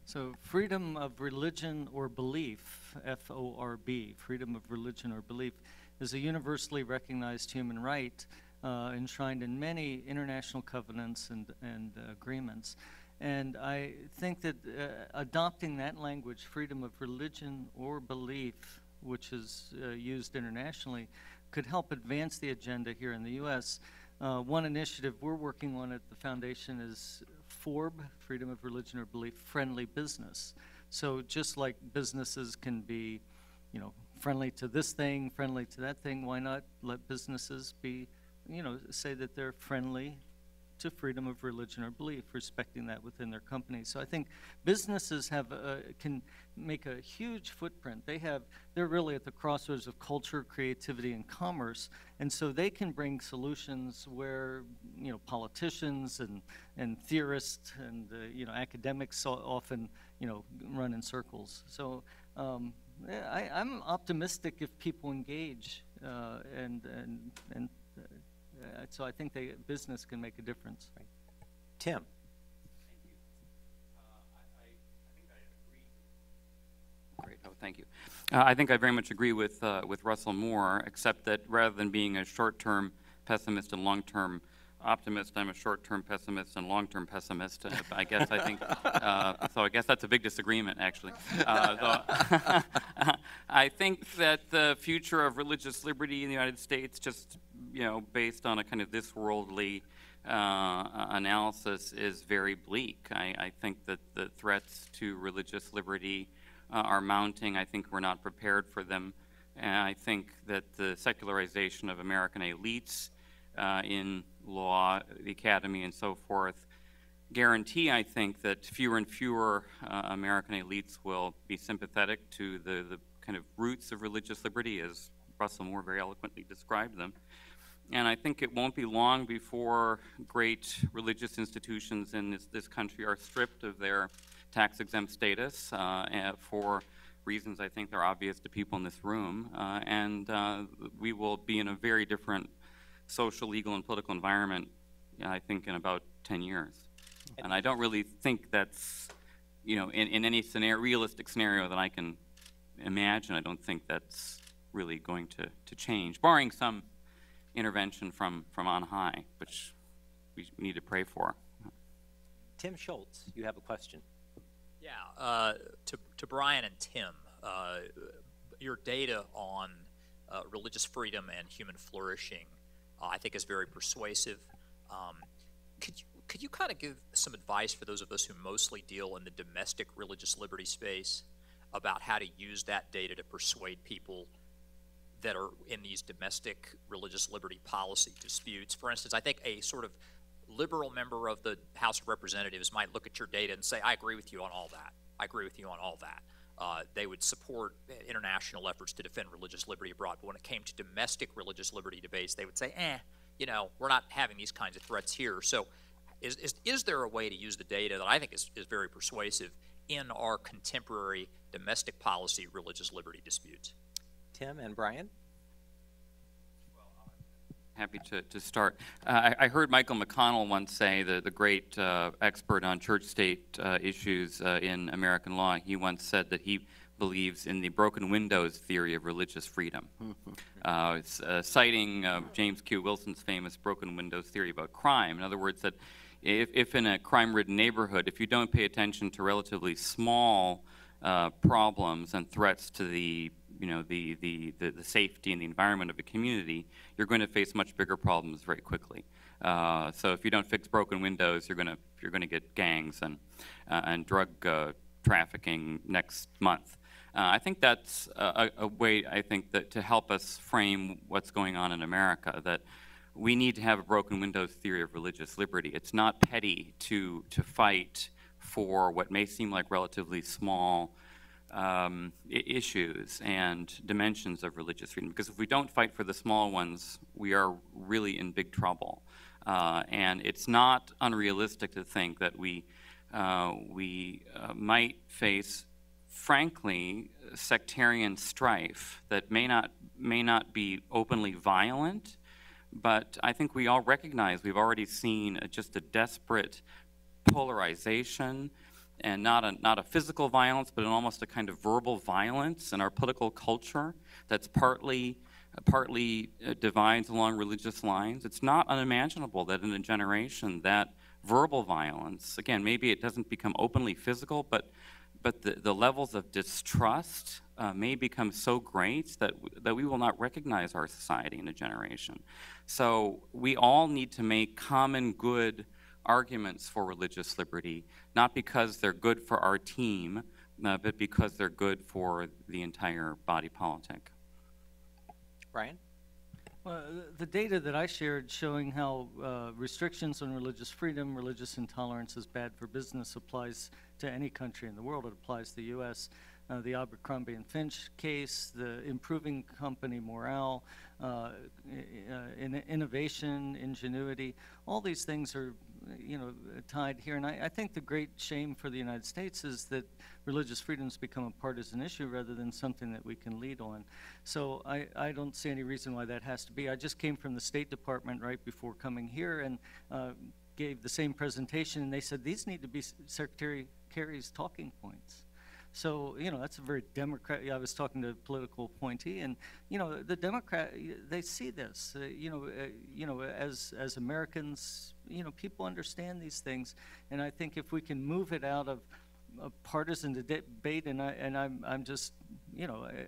So freedom of religion or belief, F-O-R-B, freedom of religion or belief, is a universally recognized human right enshrined in many international covenants and agreements. And I think that adopting that language, freedom of religion or belief, which is used internationally, could help advance the agenda here in the U.S. One initiative we're working on at the foundation is FORB, freedom of religion or belief, friendly business. So just like businesses can be, friendly to this thing, friendly to that thing, why not let businesses be, say that they're friendly to freedom of religion or belief, respecting that within their company. So I think businesses can make a huge footprint. They're really at the crossroads of culture, creativity, and commerce, and so they can bring solutions where politicians and theorists and academics often run in circles. So I'm optimistic if people engage so I think business can make a difference. Right. Tim. Thank you. I think I agree. Great. Oh, thank you. I think I very much agree with Russell Moore, except that rather than being a short-term pessimist and long-term optimist. I'm a short-term pessimist and long-term pessimist. I guess I think so. I guess that's a big disagreement, actually. I think that the future of religious liberty in the United States, just based on a kind of this worldly analysis, is very bleak. I think that the threats to religious liberty are mounting. I think we're not prepared for them. And I think that the secularization of American elites in law, the academy, and so forth guarantee, I think, that fewer and fewer American elites will be sympathetic to the kind of roots of religious liberty, as Russell Moore very eloquently described them. And I think it won't be long before great religious institutions in this country are stripped of their tax-exempt status for reasons I think are obvious to people in this room, and we will be in a very different social, legal, and political environment, I think, in about 10 years. And I don't really think that's, in any realistic scenario that I can imagine, I don't think that's really going to change, barring some intervention from on high, which we need to pray for. Tim Schultz, you have a question. Yeah, to Brian and Tim, your data on religious freedom and human flourishing, I think, is very persuasive. Could you kind of give some advice for those of us who mostly deal in the domestic religious liberty space about how to use that data to persuade people that are in these domestic religious liberty policy disputes? For instance, I think a sort of liberal member of the House of Representatives might look at your data and say, I agree with you on all that. I agree with you on all that. They would support international efforts to defend religious liberty abroad. But when it came to domestic religious liberty debates, they would say, we're not having these kinds of threats here. So is there a way to use the data that I think is very persuasive in our contemporary domestic policy religious liberty disputes? Tim and Brian? Happy to start. I heard Michael McConnell once say, the great expert on church-state issues in American law, he once said that he believes in the broken windows theory of religious freedom, citing James Q. Wilson's famous broken windows theory about crime. In other words, that if in a crime-ridden neighborhood, if you don't pay attention to relatively small problems and threats to the safety and the environment of a community, you're going to face much bigger problems very quickly. So if you don't fix broken windows, you're going to get gangs and drug trafficking next month. I think that's a way, I think, that to help us frame what's going on in America, that we need to have a broken windows theory of religious liberty. It's not petty to fight for what may seem like relatively small issues and dimensions of religious freedom, because if we don't fight for the small ones, we are really in big trouble. And it's not unrealistic to think that we might face, frankly, sectarian strife that may not be openly violent, but I think we all recognize we've already seen just a desperate polarization, and not a physical violence, but almost a kind of verbal violence in our political culture that's partly divides along religious lines. It's not unimaginable that in a generation that verbal violence, again, maybe it doesn't become openly physical, but the levels of distrust may become so great that we will not recognize our society in a generation. So we all need to make common good arguments for religious liberty, not because they're good for our team, but because they're good for the entire body politic. Brian? Well, the data that I shared showing how restrictions on religious freedom, religious intolerance is bad for business applies to any country in the world. It applies to the U.S. The Abercrombie and Finch case, the improving company morale, innovation, ingenuity, all these things are tied here. And I think the great shame for the United States is that religious freedom's become a partisan issue rather than something that we can lead on. So I don't see any reason why that has to be. I just came from the State Department right before coming here and gave the same presentation, and they said these need to be Secretary Kerry's talking points. So, that's a very Democrat. I was talking to a political appointee, and, the Democrat, they see this, as Americans, people understand these things. And I think if we can move it out of partisan debate, and I'm just,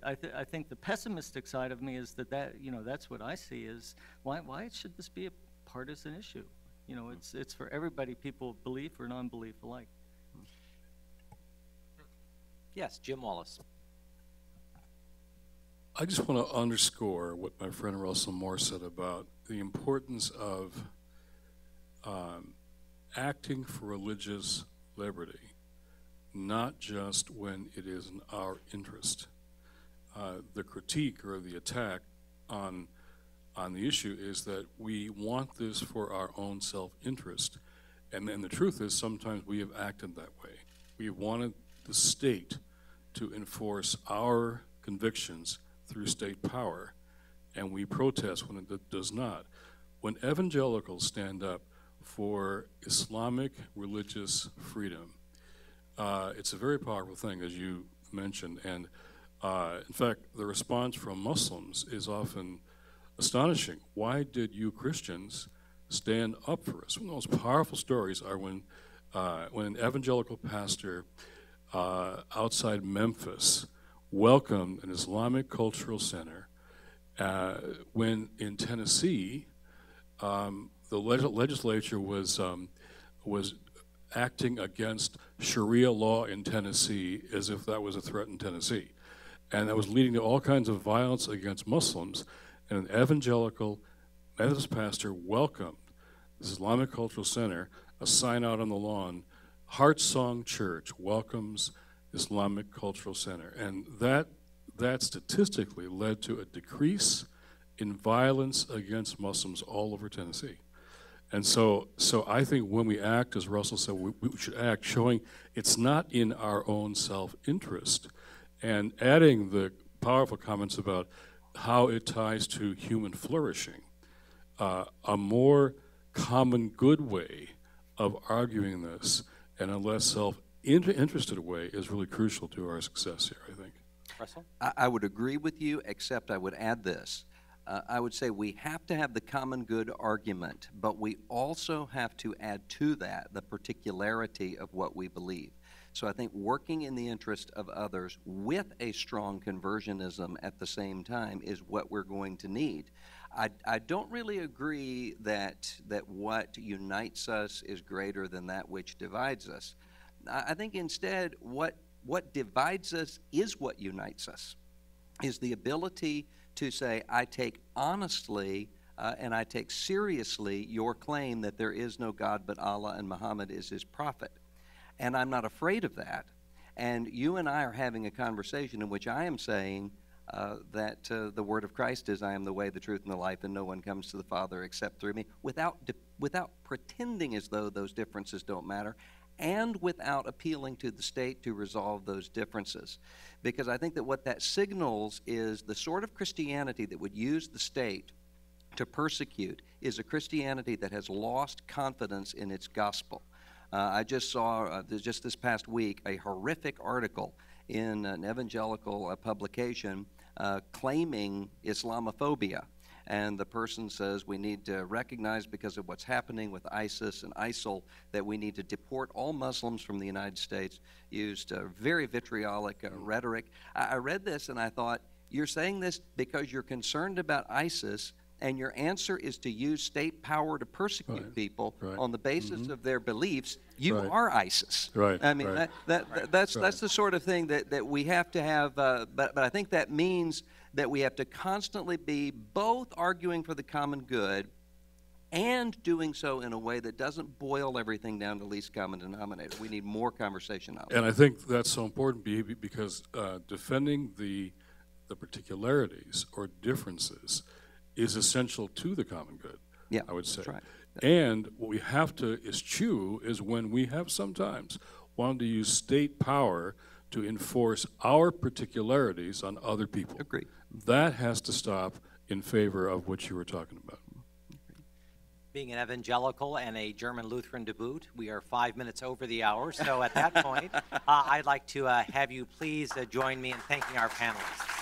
I think the pessimistic side of me is that's what I see is why should this be a partisan issue? It's for everybody, people of belief or non-belief alike. Yes, Jim Wallace. I just want to underscore what my friend Russell Moore said about the importance of acting for religious liberty, not just when it is in our interest. The critique or the attack on the issue is that we want this for our own self-interest. And then the truth is sometimes we have acted that way. We wanted the state to enforce our convictions through state power, and we protest when it does not. When evangelicals stand up for Islamic religious freedom, it's a very powerful thing, as you mentioned, and in fact, the response from Muslims is often astonishing. Why did you Christians stand up for us? One of the most powerful stories are when an evangelical pastor outside Memphis welcomed an Islamic cultural center when in Tennessee the legislature was acting against Sharia law in Tennessee as if that was a threat in Tennessee. And that was leading to all kinds of violence against Muslims. And an evangelical Methodist pastor welcomed this Islamic Cultural Center, a sign out on the lawn, Heart Song Church welcomes Islamic Cultural Center. And that statistically led to a decrease in violence against Muslims all over Tennessee. And so I think when we act, as Russell said, we should act showing it's not in our own self-interest, and adding the powerful comments about how it ties to human flourishing. A more common good way of arguing this and a less self-interested way is really crucial to our success here, I think. Russell? I would agree with you, except I would add this. I would say we have to have the common good argument, but we also have to add to that the particularity of what we believe. So I think working in the interest of others with a strong conversionism at the same time is what we're going to need. I don't really agree that what unites us is greater than that which divides us. I think instead what divides us is what unites us, is the ability to say, I take honestly and I take seriously your claim that there is no God but Allah and Muhammad is his prophet. And I'm not afraid of that. And you and I are having a conversation in which I am saying that the word of Christ is, I am the way, the truth, and the life, and no one comes to the Father except through me, without pretending as though those differences don't matter, and without appealing to the state to resolve those differences. Because I think that what that signals is the sort of Christianity that would use the state to persecute is a Christianity that has lost confidence in its gospel. I just saw, just this past week, a horrific article in an evangelical publication claiming Islamophobia. And the person says we need to recognize, because of what's happening with ISIS and ISIL, that we need to deport all Muslims from the United States, used very vitriolic rhetoric. I read this and I thought, you're saying this because you're concerned about ISIS, and your answer is to use state power to persecute people on the basis of their beliefs. You are ISIS. I mean, that's the sort of thing that we have to have, but I think that means that we have to constantly be both arguing for the common good and doing so in a way that doesn't boil everything down to least common denominator. We need more conversation on it. And I think that's so important because defending the particularities or differences is essential to the common good, I would say. And what we have to eschew is when we have sometimes wanted to use state power to enforce our particularities on other people. Agreed. That has to stop in favor of what you were talking about. Being an evangelical and a German Lutheran to boot, we are 5 minutes over the hour. So at that point, I'd like to have you please join me in thanking our panelists.